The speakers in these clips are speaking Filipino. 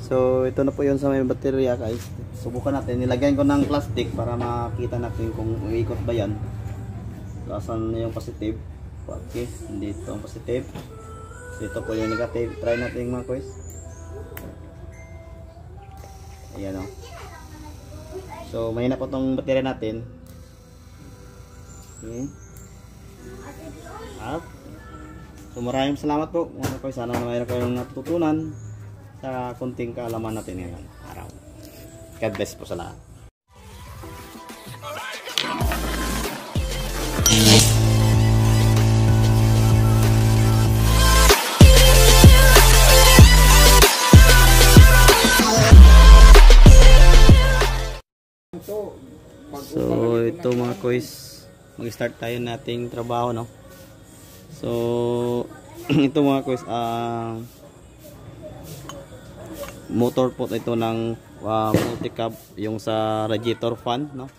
So ito na po yun sa may baterya guys. Subukan natin, nilagyan ko ng plastic para makita natin kung uikot ba yan. Saan yung positive. Okay, dito ang positive. So ito po yung negative. Try natin mga guys. Ayan o. So mahina po itong baterya natin. Okay. Up. So maraming salamat po mga guys. Sana mayroon kayong natutunan sa kunting kaalaman natin ngayon araw. God bless po sa lahat. So ito mga kois, mag-start tayo nating trabaho, no? So ito mga kois, motor po ito ng multi-cab, yung sa radiator fan, no?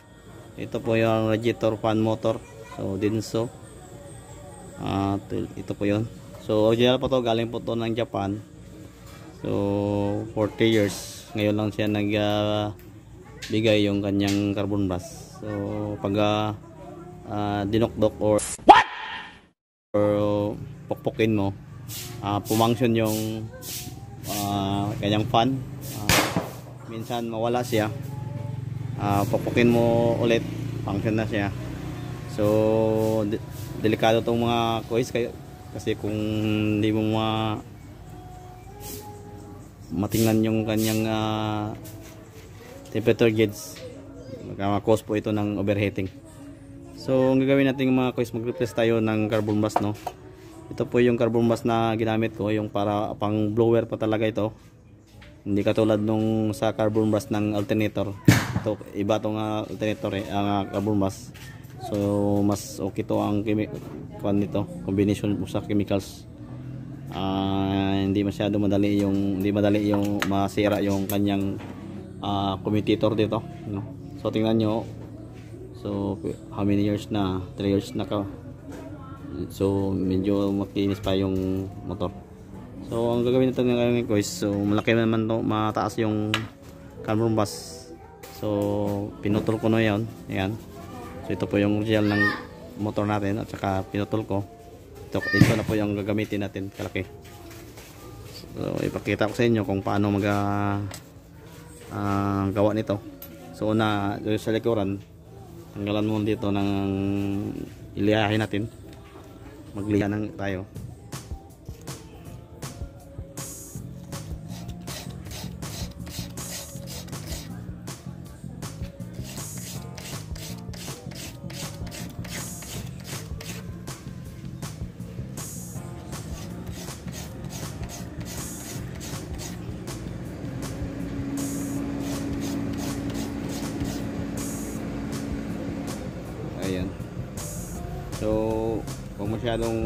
Ito po yung radiator fan motor. So Denso. Ito po yun. So original po to, galing po to ng Japan. So 40 years. Ngayon lang siya bigay yung kanyang carbon brush. So pag dinokdok or pukpukin mo, pumunction yung kanyang fan. Minsan mawala siya, pukpukin mo ulit, function na siya. So delikado tong mga coils kasi kung hindi mo matingnan yung kanyang temperature gauge, magkaka-cause po ito ng overheating. So ang gagawin natin mga coils, mag-replace tayo ng carbon brush, no? Ito po yung carbon brush na ginamit ko, yung para pang blower pa talaga ito. Hindi katulad nung sa carbon brush ng alternator. Ito iba tong alternator ang carbon brush. So mas okay to ang nito, combination sa chemicals. Hindi masyado madali yung masira yung kanyang commutator dito, no? So tingnan nyo, so how many years na, 3 years na ka. So medyo makinis pa yung motor. So ang gagawin natin ngayon guys, so malaki naman to, mataas yung carbon brush. So pinutol ko na yan. Ayan. So ito po yung gel ng motor natin at saka pinutol ko. Ito na po yung gagamitin natin, kalaki. So ipakita ko sa inyo kung paano gawa nito. So una, sa likuran, tanggalan mo dito ng ilihahin natin. Magliha ng tayo. Ayan. So kung masyadong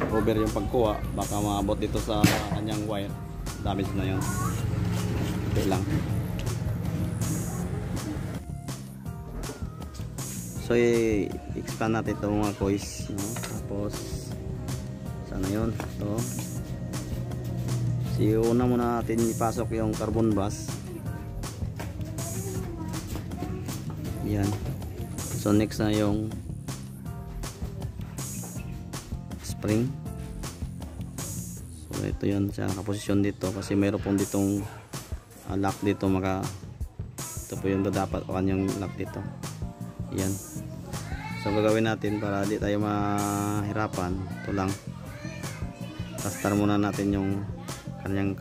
over yung pagkuha, baka maabot dito sa kanyang wire, damage na yun. Okay lang. So i-expand natin ito mga coils, no? Tapos sana yun ito. So una muna natin ipasok yung carbon brush. Yan. So next na yung spring. So ito yun sa nakaposisyon dito kasi mayroon pong ditong lock dito, ito po yung dapat o kanyang lock dito. Yan. So gagawin natin para di tayo mahirapan, ito lang, testar muna natin yung kanyang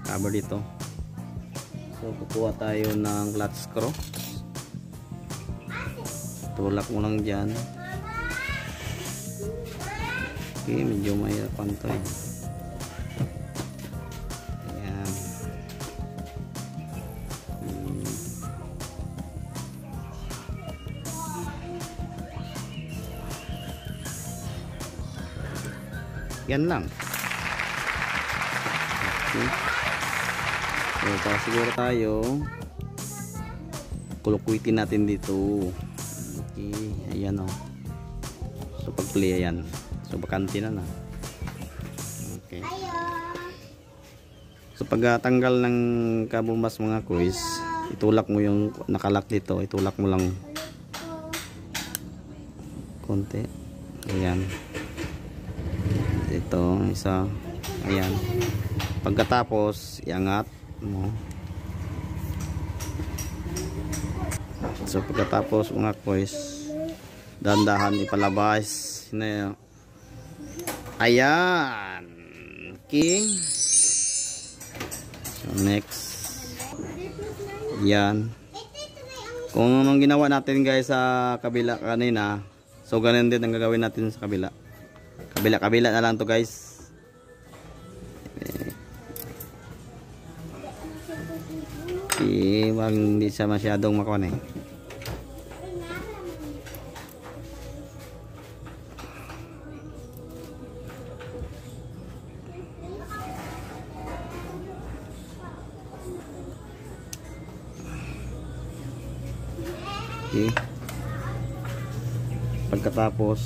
cover dito. So kukuha tayo ng clutch screw, tulak mo lang dyan. Okay, medyo mahirapan to eh. Ayan. Yan lang. Okay. So para siguro tayo, kulukwitin natin dito. Okay, ayan o. So pag play, ayan. So bakante na. Okay. So pagtanggal ng carbon mask mga kuys, itulak mo yung nakalak dito, itulak mo lang konti. Ayan. Ito, isa. Ayan. Pagkatapos, iangat mo. So pagkatapos mga kuys, dandahan ipalabas. Ayan. King. So next. Yan. Kung anong ginawa natin guys sa kabila kanina, so ganun din ang gagawin natin sa kabila. Kabila na lang to guys. Okay, wag hindi siya masyadong makuha eh. Okay. Pagkatapos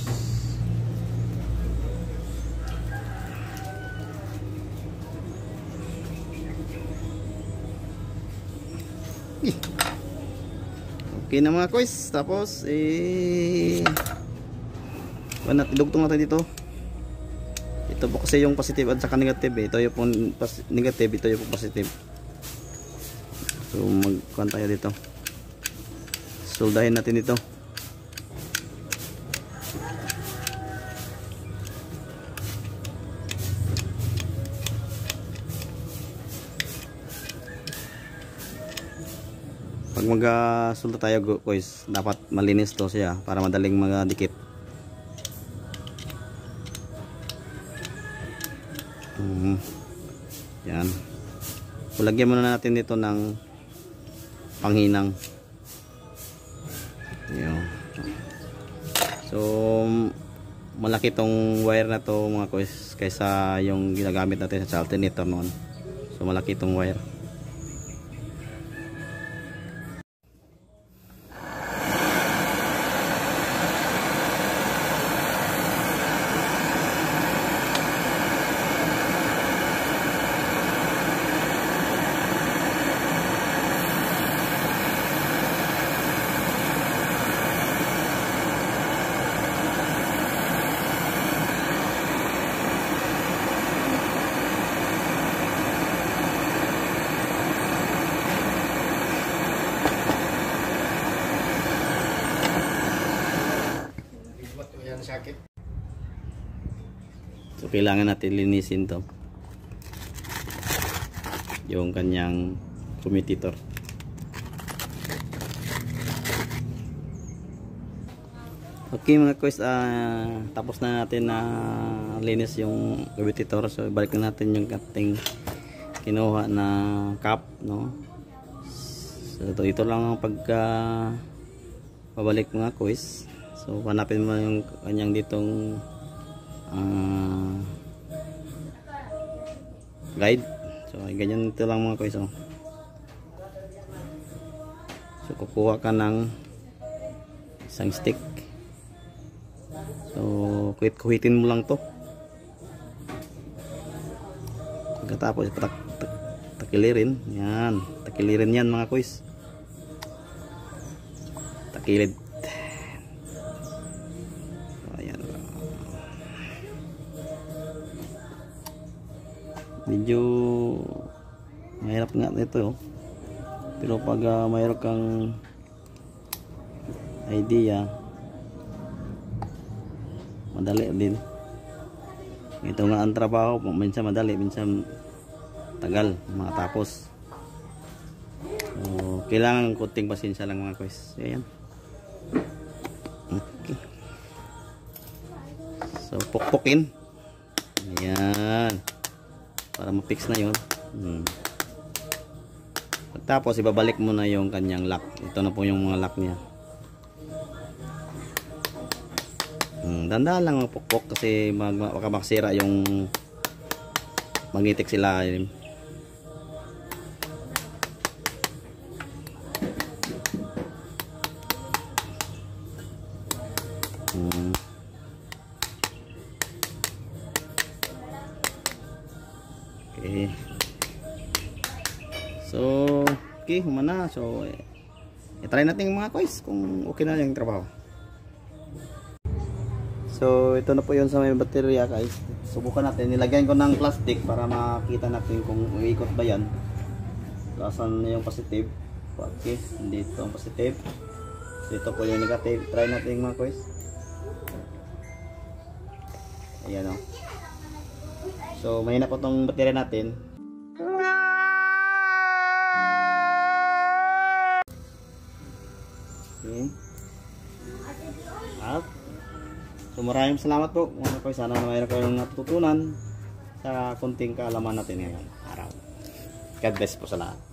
okay na mga kuys. Tapos idugtong natin dito. Ito po kasi yung positive at saka negative eh. Ito yung negative, ito yung positive. So magkuhan tayo dito. Soldahin natin ito. Pag mag-solda tayo guys, dapat malinis to siya para madaling magdikit. Yan. Lagyan muna natin dito ng panghinang. Yan. So malaki tong wire na to mga kuys kaysa yung ginagamit natin sa alternator noon. So malaki tong wire. So kailangan natin linisin to yung kanyang commutator. Okay mga kuys, tapos na natin na linis yung commutator. So balik na natin yung ating kinuha na cap, no? So ito lang ang pabalik mga kuys. So hanapin mo yung kanyang ditong guide. So ganyan ito lang mga kuys. So kukuha ka ng isang stick. So kuhitin mo lang to. Pagkatapos takilirin. Yan, takilirin yan mga kuys. Takilid. Medyo mahirap nga ito, pero pag mayroon kang idea, madali din. Ito nga ang trabaho, minsan madali, minsan tagal makatapos. So kailangan kunting pasensya lang mga kuys. Ayan. Okay. So pukpukin. Ayan. Para ma-fix na yun. Tapos ibabalik mo na yung kanyang lock. Ito na po yung mga lock niya. Dandahan lang magpukpok kasi baka makasira yung magnetic sila. Okay. So, okay, humana. So, i-try natin mga guys kung okay na yung trabaho. So, ito na po yun sa may baterya guys. Subukan natin. Nilagyan ko ng plastic para makita natin kung uikot ba yan. Saan na yung positive. Okay, dito ang positive. So, ito po yung negative. Try natin mga guys. Ayan o. So, mahina po itong baterya natin. Okay. At so maraming salamat po mga koy. Sana mayroon kayong natutunan sa kunting kaalaman natin ngayong araw. God bless po sa lahat.